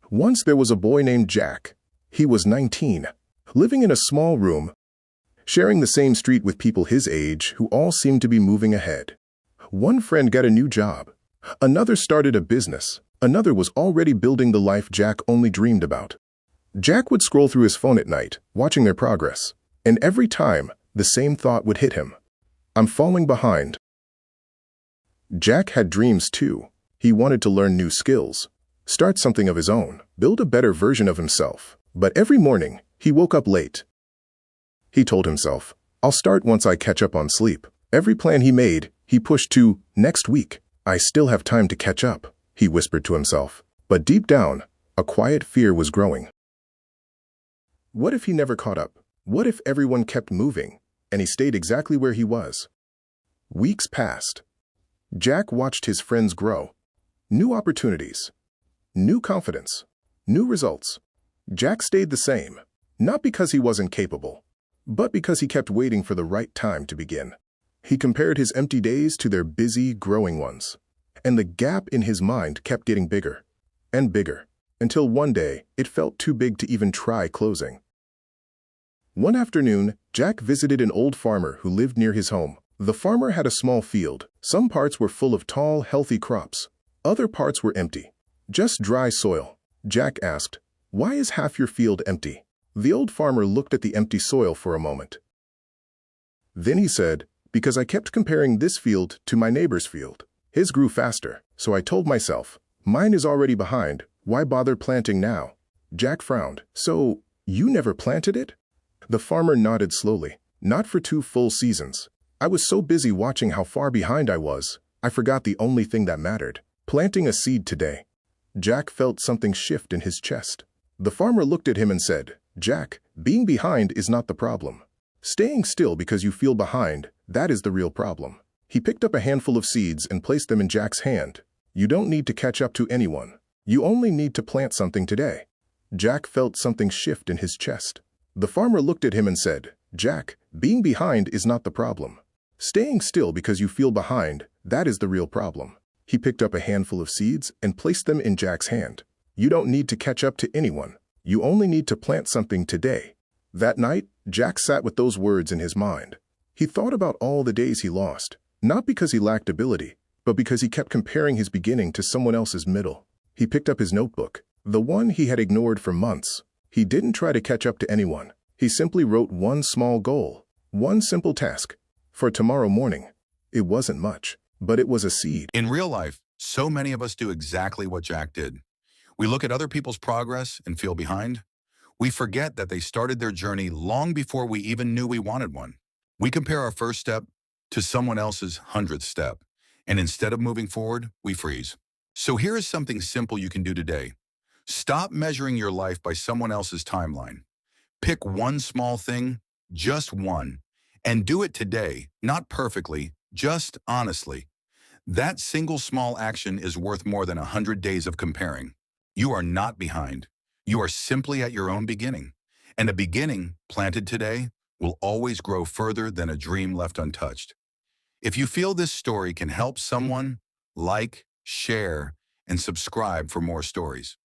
Once there was a boy named Jack. He was 19, living in a small room, sharing the same street with people his age who all seemed to be moving ahead. One friend got a new job. Another started a business. Another was already building the life Jack only dreamed about. Jack would scroll through his phone at night, watching their progress, and every time, the same thought would hit him. I'm falling behind. Jack had dreams too. He wanted to learn new skills, start something of his own, build a better version of himself. But every morning, he woke up late. He told himself, I'll start once I catch up on sleep. Every plan he made, he pushed to next week. I still have time to catch up, he whispered to himself. But deep down, a quiet fear was growing. What if he never caught up? What if everyone kept moving, and he stayed exactly where he was? Weeks passed. Jack watched his friends grow. New opportunities, new confidence, new results. Jack stayed the same, not because he wasn't capable, but because he kept waiting for the right time to begin. He compared his empty days to their busy, growing ones, and the gap in his mind kept getting bigger and bigger, until one day it felt too big to even try closing. One afternoon, Jack visited an old farmer who lived near his home. The farmer had a small field. Some parts were full of tall, healthy crops. Other parts were empty, just dry soil. Jack asked, "Why is half your field empty?" The old farmer looked at the empty soil for a moment. Then he said, "Because I kept comparing this field to my neighbor's field. His grew faster, so I told myself, mine is already behind, why bother planting now?" Jack frowned. "So, you never planted it?" The farmer nodded slowly. "Not for 2 full seasons. I was so busy watching how far behind I was, I forgot the only thing that mattered. Planting a seed today." Jack felt something shift in his chest. The farmer looked at him and said, "Jack, being behind is not the problem. Staying still because you feel behind, that is the real problem." He picked up a handful of seeds and placed them in Jack's hand. "You don't need to catch up to anyone. You only need to plant something today." Jack felt something shift in his chest. The farmer looked at him and said, "Jack, being behind is not the problem. Staying still because you feel behind, that is the real problem." He picked up a handful of seeds and placed them in Jack's hand. "You don't need to catch up to anyone. You only need to plant something today." That night, Jack sat with those words in his mind. He thought about all the days he lost, not because he lacked ability, but because he kept comparing his beginning to someone else's middle. He picked up his notebook, the one he had ignored for months. He didn't try to catch up to anyone. He simply wrote one small goal, one simple task, for tomorrow morning. It wasn't much, but it was a seed. In real life, so many of us do exactly what Jack did. We look at other people's progress and feel behind. We forget that they started their journey long before we even knew we wanted one. We compare our first step to someone else's 100th step, and instead of moving forward, we freeze. So here is something simple you can do today. Stop measuring your life by someone else's timeline. Pick one small thing, just one, and do it today, not perfectly, just honestly. That single small action is worth more than 100 days of comparing. You are not behind. You are simply at your own beginning. And a beginning planted today will always grow further than a dream left untouched. If you feel this story can help someone, like, share, and subscribe for more stories.